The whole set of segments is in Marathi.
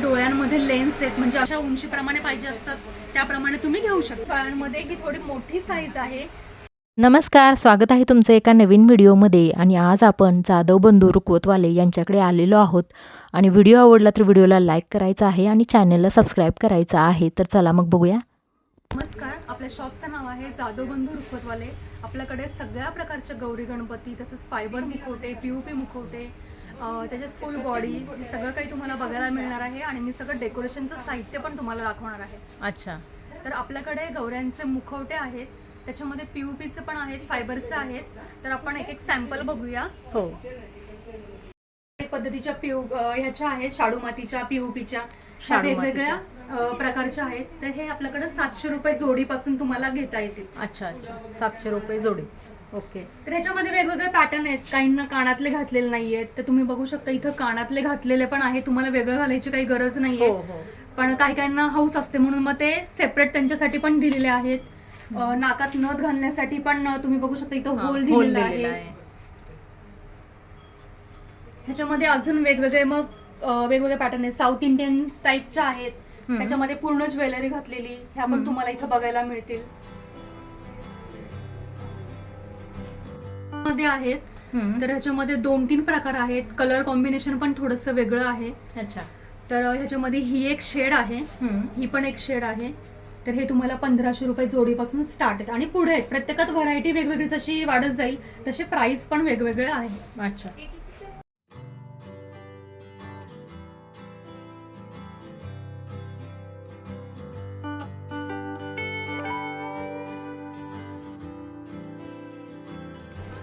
डोळ्यांमध्ये लेन्स आहेत, म्हणजे अशा उंचीप्रमाणे पाहिजे असतात त्याप्रमाणे तुम्ही घेऊ शकता. डोळ्यांमध्ये ही थोडी मोठी साईज आहे. नमस्कार, स्वागत आहे तुमचं एका नवीन व्हिडिओमध्ये. आणि आज आपण जाधव बंधू रुकवतवाले यांच्याकडे आलेलो आहोत. आणि व्हिडिओ आवडला तर व्हिडिओला लाईक करायचा आहे आणि चॅनलला सबस्क्राईब करायचं आहे. तर चला मग बघूया. नमस्कार, आपल्या शॉपचं नाव आहे जाधव बंधू रुकवतवाले. आपल्याकडे सगळ्या प्रकारचे गौरी गणपती, तसंच फायबर मुखवटे, POP मुखवटे, त्याच्यात फुल बॉडी, हे सगळं काही तुम्हाला बघायला मिळणार आहे. आणि मी सगळं डेकोरेशनचं साहित्य पण तुम्हाला दाखवणार आहे. अच्छा, तर आपल्याकडे गौऱ्यांचे मुखवटे आहेत, त्याच्यामध्ये POPचे पण आहेत, फायबरचे आहेत. तर आपण एक एक सॅम्पल बघूया. हो. पद्धतीच्या ह्याच्या आहेत, शाडू मातीच्या, POPच्या, शाडू वेगवेगळ्या प्रकारच्या आहेत. तर हे आपल्याकडे 700 रुपये जोडीपासून तुम्हाला घेता येतील. अच्छा, 700 रुपये जोडी. ओके. तर ह्याच्यामध्ये वेगवेगळे पॅटर्न आहेत. काहींना कानातले घातलेले नाहीयेत, तर तुम्ही बघू शकता इथं कानातले घातलेले पण आहे. तुम्हाला वेगळं घालायची काही गरज नाहीये. पण काही काहींना हाऊस असते म्हणून मग ते सेपरेट त्यांच्यासाठी पण दिलेले आहेत. नाकात नथ घालण्यासाठी पण तुम्ही बघू शकता इथं होल दिलेला आहे. ह्याच्यामध्ये अजून वेगवेगळे वेगवेगळे पॅटर्न आहेत. साऊथ इंडियन टाईपच्या आहेत, त्याच्यामध्ये पूर्ण ज्वेलरी घातलेली, ह्या पण तुम्हाला इथं बघायला मिळतील. मध्ये आहेत. तर ह्याच्यामध्ये 2-3 प्रकार आहेत. कलर कॉम्बिनेशन पण थोडंसं वेगळं आहे. अच्छा. तर ह्याच्यामध्ये ही एक शेड आहे, ही पण एक शेड आहे. तर हे तुम्हाला 1500 रुपये जोडीपासून स्टार्ट आहेत आणि पुढे आहेत. प्रत्येकात व्हरायटी वेगवेगळी जशी वाढत जाईल तसे प्राइस पण वेगवेगळे आहे. अच्छा.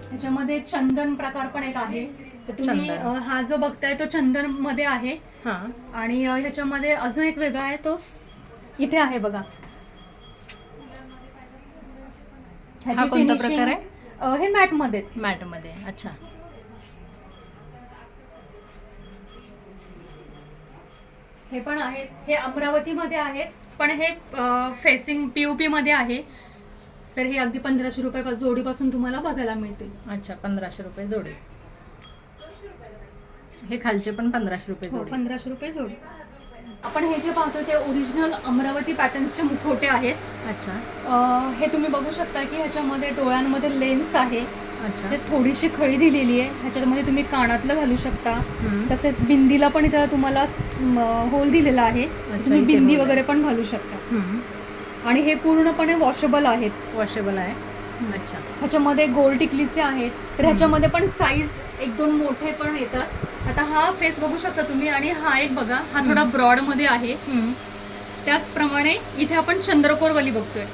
ह्याच्यामध्ये चंदन प्रकार पण एक आहे. तर तुम्ही हा जो बघताय तो चंदन मध्ये आहे. आणि ह्याच्यामध्ये अजून एक वेगळा आहे, तो इथे आहे बघा. हा कोणता प्रकार आहे? हे मॅट मध्ये. अच्छा. हे पण आहेत. हे अमरावती मध्ये आहेत, पण हे फेसिंग POP मध्ये आहे. तर हे अगदी 1500 रुपये जोडीपासून तुम्हाला बघायला मिळतील. अच्छा, 1500 रुपये जोडी. हे खालचे पण 1500 रुपये जोडी. 1500 रुपये जोडी. आपण हे जे पाहतोय ते ओरिजिनल अमरावती पॅटर्न्सचे मुखवटे आहेत. अच्छा. हे तुम्ही बघू शकता की ह्याच्यामध्ये डोळ्यांमध्ये लेन्स आहे. अच्छा. थोडीशी खळी दिलेली आहे. ह्याच्यामध्ये तुम्ही कानातलं घालू शकता. तसेच बिंदीला पण इथं तुम्हाला होल दिलेला आहे. तुम्ही बिंदी वगैरे पण घालू शकता. आणि हे पूर्णपणे वॉशेबल आहेत. वॉशेबल आहे. अच्छा. ह्याच्यामध्ये गोल टिकलीचे आहेत. तर ह्याच्यामध्ये पण साईज 1-2 मोठे पण येतात. आता हा फेस बघू शकता तुम्ही, आणि हा एक बघा, हा थोडा ब्रॉड मध्ये आहे. त्याचप्रमाणे इथे आपण चंद्रकोरवाली बघतोय.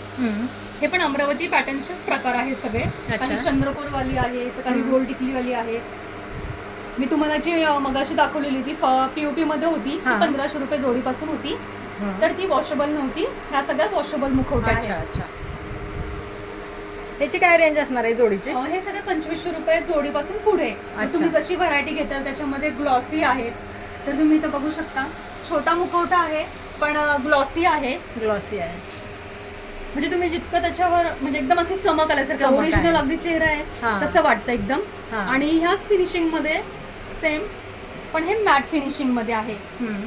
हे पण अमरावती पॅटर्नचेच प्रकार आहे सगळे. काही चंद्रकोरवाली आहे, तर काही गोल टिकलीवाली आहे. मी तुम्हाला जी मगाशी दाखवलेली ती POP मध्ये होती, ती 1500 रुपये जोडीपासून होती. तर ती वॉशेबल नव्हती. ह्या सगळ्या वॉशेबल मुखवटे आहेत. अच्छा. त्याची काय रेंज असणार आहे जोडीची? हे सगळे 2500 रुपये जोडीपासून पुढे. तुम्ही जशी व्हरायटी घेताल त्याच्यामध्ये ग्लॉसी आहेत. तर तुम्ही इथं बघू शकता, छोटा मुखवटा आहे पण ग्लॉसी आहे. म्हणजे तुम्ही जितकं त्याच्यावर म्हणजे एकदम अशी चमक आल्यासारखं, ओरिजिनल अगदी चेहरा आहे तसं वाटतं एकदम. आणि ह्याच फिनिशिंग मध्ये सेम, पण हे मॅट फिनिशिंग मध्ये आहे.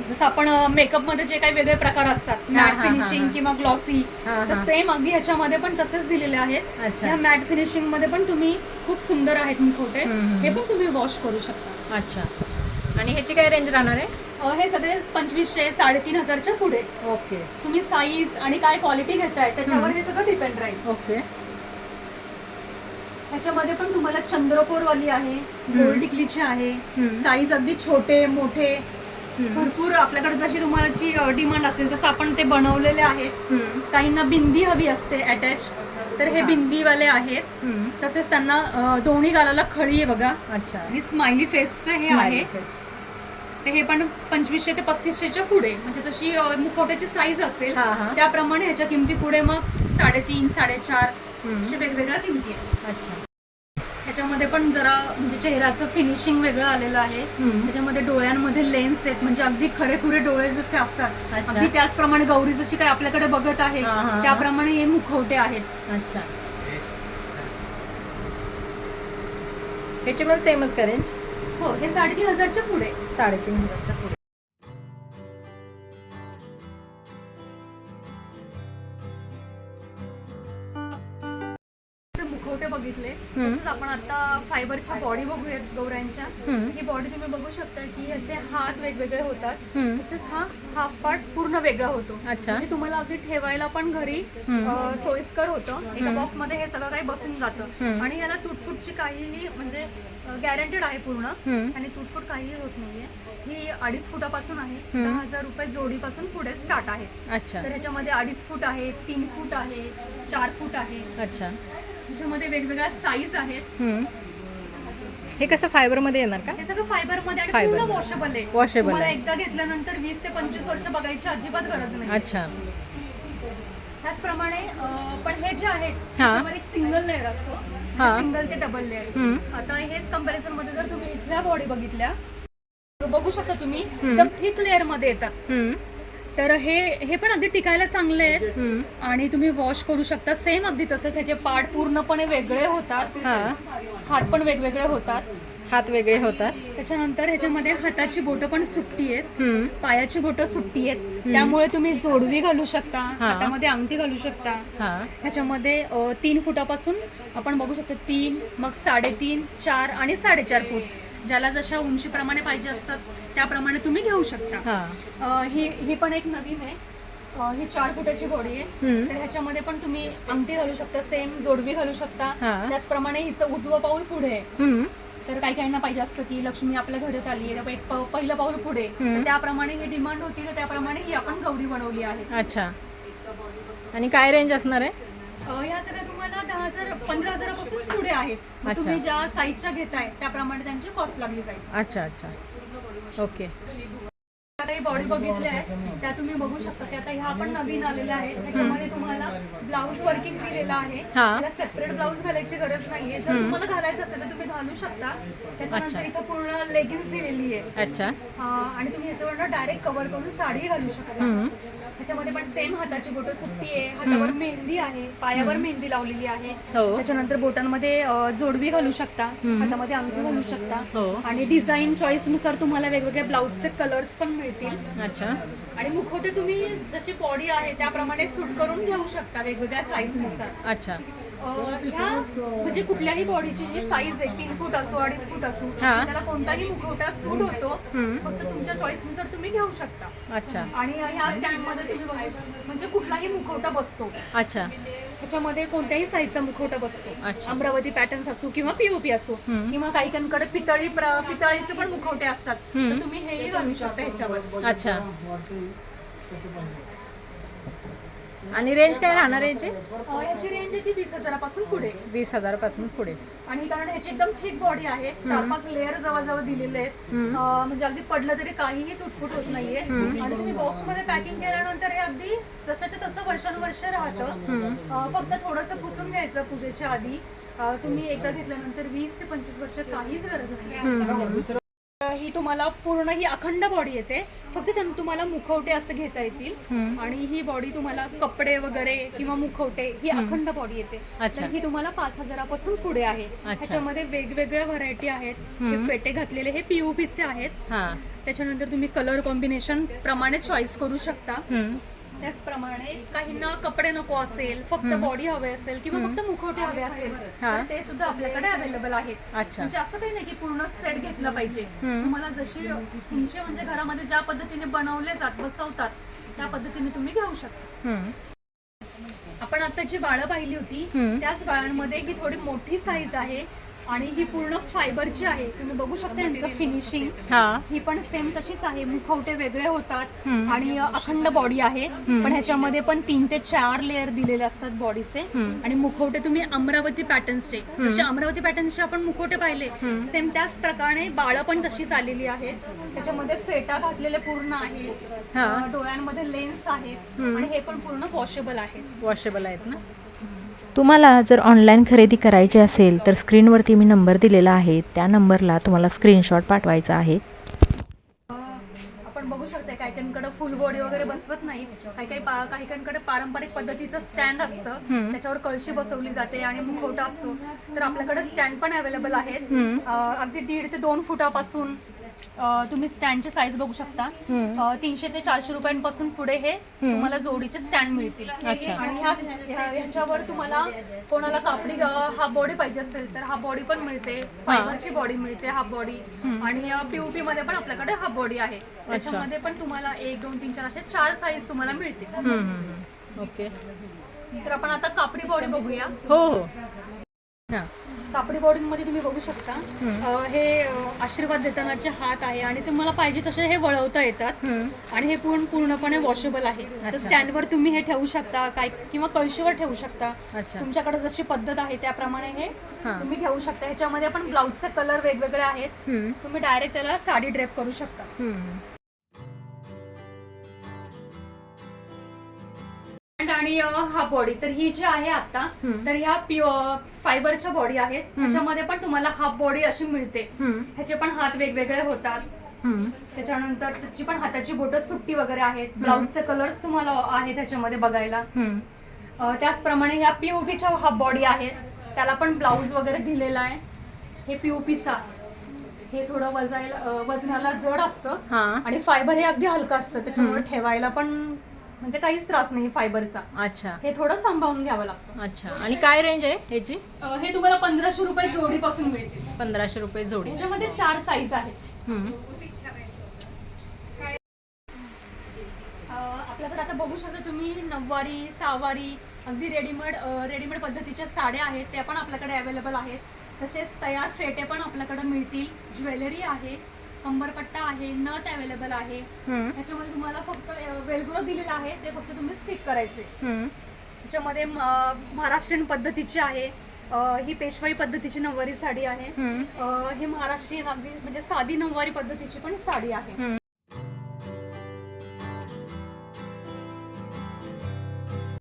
जसं आपण मेकअप मध्ये जे काही वेगळे प्रकार असतात, मॅट फिनिशिंग किंवा ग्लॉसी, तर सेम अगदी ह्याच्यामध्ये पण तसेच दिलेले आहेत. ह्या मॅट फिनिशिंग मध्ये पण तुम्ही खूप सुंदर आहेत मुखवटे. हे पण तुम्ही वॉश करू शकता. अच्छा. आणि ह्याची काय रेंज राहणार आहे? हे सगळे 2500, 3500च्या पुढे. ओके. तुम्ही साईज आणि काय क्वालिटी घेताय त्याच्यावर हे सगळं डिपेंड राहील. ओके. ह्याच्यामध्ये पण तुम्हाला चंद्रकोरवाली आहे, गोल टिकलीची आहे. साईज अगदी छोटे मोठे भरपूर आपल्याकडे जशी तुम्हाला डिमांड असेल तसं आपण ते बनवलेले आहेत. काहींना बिंदी हवी असते अटॅच, तर हे बिंदीवाले आहेत. तसेच त्यांना दोन्ही गालाला खळी आहे बघा. अच्छा. आणि स्माइली फेसचं हे आहे. तर हे पण 2500 ते 3500च्या पुढे, म्हणजे जशी मुखवट्याची साईज असेल त्याप्रमाणे ह्याच्या किमती पुढे मग 3.5, 4.5 अशा वेगवेगळ्या किमती आहेत. अच्छा. ह्याच्यामध्ये पण जरा म्हणजे चेहऱ्याचं फिनिशिंग वेगळं आलेलं आहे. त्याच्यामध्ये डोळ्यांमध्ये लेन्स आहेत, म्हणजे अगदी खरेखुरे डोळे जसे असतात अगदी त्याचप्रमाणे गौरी जशी काय आपल्याकडे बघत आहे त्याप्रमाणे हे मुखवटे आहेत. अच्छा. ह्याची पण सेमच का रेंज? हो, हे 3500च्या पुढे. 3500च्या पुढे. मुखवटे बघितले, तसंच आपण आता फायबरच्या बॉडी बघूयात गौरांच्या. ही बॉडी तुम्ही बघू शकता की ह्याचे हात वेगवेगळे होतात, तसेच हा हाफ पार्ट पूर्ण वेगळा होतो. म्हणजे तुम्हाला अगदी ठेवायला पण घरी सोयीस्कर होतं. एका बॉक्स मध्ये हे सगळं काही बसून जातं आणि याला तुटफुटची काहीही म्हणजे गॅरंटेड आहे पूर्ण आणि तुटफुट काहीही होत नाहीये. ही 2.5 फुटापासून आहे, 10,000 रुपये जोडीपासून पुढे स्टार्ट आहे. तर ह्याच्यामध्ये 2.5 फूट आहे, 3 फूट आहे, 4 फूट आहे. ह्याच्यामध्ये वेगवेगळ्या साईज आहेत. हे कसं फायबर मध्ये येणार का? हे सगळं फायबर मध्ये आणि पूर्ण वॉशेबल आहे. वॉशेबल तुम्हाला एकदा घेतल्यानंतर 20 ते 25 वर्ष बघायची अजिबात गरज नाही. अच्छा. त्याचप्रमाणे पण हे जे आहेत त्याच्यामध्ये एक सिंगल लेअर असतो, सिंगल ते डबल लेअर. आता हेच कंपॅरिझन मध्ये जर तुम्ही इथल्या बॉडी बघितल्या तर बघू शकता तुम्ही एकदम थिक लेअर मध्ये येतात. तर हे पण अगदी टिकायला चांगले आहेत आणि तुम्ही वॉश करू शकता. सेम अगदी तसंच ह्याचे पार्ट पूर्णपणे वेगळे होतात, हात पण वेगवेगळे होतात, हात वेगळे होतात. त्याच्यानंतर ह्याच्यामध्ये हाताची बोटं पण सुट्टी आहेत, पायाची बोटं सुट्टी आहेत, त्यामुळे तुम्ही जोडवी घालू शकता, हातामध्ये अंगठी घालू शकता. ह्याच्यामध्ये 3 फुटापासून आपण बघू शकतो 3, मग 3.5, 4 आणि 4.5 फूट, ज्याला जशा उंचीप्रमाणे पाहिजे असतात त्याप्रमाणे तुम्ही घेऊ शकता. ही पण एक नवीन आहे. ही 4 फुटाची बॉडी आहे, तर ह्याच्यामध्ये पण तुम्ही अंगठी घालू शकता, सेम जोडवी घालू शकता. त्याचप्रमाणे हिचं उजवं पाऊल पुढे आहे. तर काही काहींना पाहिजे असतं की लक्ष्मी आपल्या घरात आली आहे, एक पहिलं पाऊल पुढे, त्याप्रमाणे ही डिमांड होती, तर त्याप्रमाणे ही आपण गौरी बनवली आहे. अच्छा. आणि काय रेंज असणार आहे? ह्या सगळ्या तुम्हाला 10,000 15,000 पासून पुढे आहेत. तुम्ही ज्या साईजच्या घेताय त्याप्रमाणे त्यांची कॉस्ट लागली जाईल. अच्छा अच्छा. ओके. काही बॉडी बघितल्या आहेत त्या तुम्ही बघू शकता की आता ह्या पण नवीन आलेल्या आहेत. त्याच्यामध्ये तुम्हाला ब्लाऊज वर्किंग दिलेलं आहे, त्याला सेपरेट ब्लाऊज घालायची गरज नाहीये. जर तुम्हाला घालायचं असेल तर तुम्ही घालू शकता. त्याच्यानंतर इथं पूर्ण लेगिन्स दिलेली आहे. अच्छा. आणि तुम्ही ह्याच्यावर डायरेक्ट कव्हर करून साडी घालू शकता. त्याच्यामध्ये पण सेम हाताची बोटं सुट्टी आहे, हातावर मेहंदी आहे, पायावर मेहंदी लावलेली आहे. त्याच्यानंतर बोटांमध्ये जोडवी घालू शकता, हातामध्ये अंगठी घालू शकता आणि डिझाईन चॉईस नुसार तुम्हाला वेगवेगळ्या ब्लाऊजचे कलर्स पण मिळतील. अच्छा. आणि मुखवटे तुम्ही जशी बॉडी आहे त्याप्रमाणे सूट करून घेऊ शकता वेगवेगळ्या साईज नुसार. अच्छा. ह्या म्हणजे कुठल्याही बॉडीची जी साईज आहे 3 फूट असो 2.5 फूट असो त्याला कोणताही मुखवटा सूट होतो, फक्त तुमच्या चॉईस नुसार तुम्ही घेऊ शकता. अच्छा. आणि ह्या स्टँड मध्ये तुम्ही बघायचं म्हणजे कुठलाही मुखवटा बसतो. अच्छा. ह्याच्यामध्ये कोणत्याही साईजचा मुखवटा बसतो. अमरावती पॅटर्न्स असो किंवा पीओपी असो किंवा काहीकांकडे पितळीचे पण मुखवटे असतात, तर तुम्ही हेही घालू शकता ह्याच्यावर. अच्छा. आणि रेंज काय राहणार आहे याची? याची रेंज आहे ती 20,000 पासून पुढे. 20,000 पासून पुढे. आणि कारण ह्याची एकदम थिक बॉडी आहे, 4-5 लेअर जवळजवळ दिलेले आहेत, म्हणजे अगदी पडलं तरी काहीही तुटफुट होत नाहीये. आणि तुम्ही बॉक्स मध्ये पॅकिंग केल्यानंतर हे अगदी जसंच्या तसं वर्षानुवर्ष राहतं. फक्त थोडंसं पुसून घ्यायचं पूजेच्या आधी. तुम्ही एकदा घेतल्यानंतर 20 ते 25 वर्ष काहीच गरज नाही. ही तुम्हाला पूर्ण ही अखंड बॉडी येते, फक्त तुम्हाला मुखवटे असं घेता येतील. आणि ही बॉडी तुम्हाला कपडे वगैरे किंवा मुखवटे ही अखंड बॉडी येते. तर ही तुम्हाला 5,000 पासून पुढे आहे. ह्याच्यामध्ये वेगवेगळ्या व्हरायटी आहेत. हे फेटे घातलेले हे पीओपीचे आहेत. त्याच्यानंतर तुम्ही कलर कॉम्बिनेशन प्रमाणे चॉईस करू शकता. त्याचप्रमाणे काहींना कपडे नको असेल, फक्त बॉडी हवे असेल किंवा फक्त मुखवटे हवे असेल तर ते सुद्धा आपल्याकडे अवेलेबल आहेत. म्हणजे असं काही नाही की पूर्ण सेट घेतला पाहिजे. तुम्हाला जशी तुमचे म्हणजे घरामध्ये ज्या पद्धतीने बनवले बसवतात त्या पद्धतीने तुम्ही घेऊ शकता. आपण आता जी बाळं पाहिली होती त्याच बाळांमध्ये ही थोडी मोठी साईज आहे आणि ही पूर्ण फायबरची आहे. तुम्ही बघू शकता यांचं फिनिशिंग. ही पण सेम तशीच आहे. मुखवटे वेगळे होतात आणि अखंड बॉडी आहे, पण ह्याच्यामध्ये पण 3 ते 4 लेअर दिलेले असतात बॉडीचे. आणि मुखवटे तुम्ही अमरावती पॅटर्न्सचे, जसे अमरावती पॅटर्न्सचे आपण मुखवटे पाहिले सेम त्याच प्रकारे बाळं पण तशीच आलेली आहेत. त्याच्यामध्ये फेटा घातलेले पूर्ण आहे, डोळ्यांमध्ये लेन्स आहेत आणि हे पण पूर्ण वॉशेबल आहेत. वॉशेबल आहेत ना. तुम्हाला जर ऑनलाईन खरेदी करायची असेल तर स्क्रीनवरती मी नंबर दिलेला आहे, त्या नंबरला तुम्हाला स्क्रीनशॉट पाठवायचा आहे. आपण बघू शकता काहीकांकडे फुल बॉडी वगैरे बसवत नाही, काहीकांकडे पारंपरिक पद्धतीचं स्टँड असतं, त्याच्यावर कळशी बसवली जाते आणि मुखवटा असतो. तर आपल्याकडे स्टँड पण अवेलेबल आहेत, अगदी 1.5 ते 2 फुटापासून तुम्ही स्टँडची साईज बघू शकता. 300 ते 400 रुपयांपासून पुढे हे तुम्हाला जोडीचे स्टँड मिळतील. अच्छा. आणि ह्याच्यावर तुम्हाला कोणाला कापडी हाफ बॉडी पाहिजे असेल तर हाफ बॉडी पण मिळते, फायबरची बॉडी मिळते हाफ बॉडी, आणि पीओपी मध्ये पण आपल्याकडे हाफ बॉडी आहे. त्याच्यामध्ये पण तुम्हाला 1 2 3 4 असे 4 साईज तुम्हाला मिळतील. ओके. तर आपण आता कापडी बॉडी बघूया. हो हो. हां. कापडी बॉडीमध्ये तुम्ही बघू शकता हे आशीर्वाद देतानाचे हात आहे आणि तुम्हाला पाहिजे तसे हे वळवता येतात. आणि हे पूर्णपणे वॉशेबल आहे. तर स्टँडवर तुम्ही हे ठेवू शकता काय किंवा कळशीवर ठेवू शकता. अच्छा. तुमच्याकडे जशी पद्धत आहे त्याप्रमाणे हे तुम्ही ठेवू शकता. ह्याच्यामध्ये पण ब्लाऊजचे कलर वेगवेगळे आहेत. तुम्ही डायरेक्ट त्याला साडी ड्रेप करू शकता. आणि हा बॉडी तर ही जी आहे आता तर ह्या फायबरच्या बॉडी आहेत. ह्याच्यामध्ये पण तुम्हाला हाफ बॉडी अशी मिळते. ह्याचे पण हात वेगवेगळे होतात. त्याच्यानंतर त्याची पण हाताची बोटं सुट्टी वगैरे आहेत. ब्लाऊजचे कलर्स तुम्हाला आहेत ह्याच्यामध्ये बघायला. त्याचप्रमाणे ह्या पीओपीच्या हाफ बॉडी आहेत. त्याला पण ब्लाऊज वगैरे दिलेला आहे. हे पीओपीचा हे थोडं वजनाला जड असतं आणि फायबर हे अगदी हलकं असतं. त्याच्यामुळे ठेवायला पण म्हणजे काहीच त्रास नाही फायबरचा. अच्छा. हे थोडं सांभाळून घ्यावं लागतं. अच्छा. आणि काय रेंज आहे ह्याची? हे तुम्हाला 1500 रुपये जोडीपासून मिळतील. 1500 रुपये जोडी. ह्याच्यामध्ये 4 साईज आहेत. आपल्याकडे आता बघू शकता तुम्ही नऊवारी, सहावारी, अगदी रेडीमेड पद्धतीच्या साड्या आहेत त्या पण आपल्याकडे अवेलेबल आहेत. तसेच तयार फेटे पण आपल्याकडे मिळतील. ज्वेलरी आहे, कंबरपट्टा आहे, नथ अवेलेबल आहे. ह्याच्यामध्ये तुम्हाला फक्त वेलक्रो दिलेला आहे, ते फक्त तुम्ही स्टिक करायचे. ह्याच्यामध्ये महाराष्ट्रीयन पद्धतीची आहे. ही पेशवाई पद्धतीची नऊवारी साडी आहे. ही महाराष्ट्रीयन अगदी म्हणजे साधी नऊवारी पद्धतीची पण साडी आहे.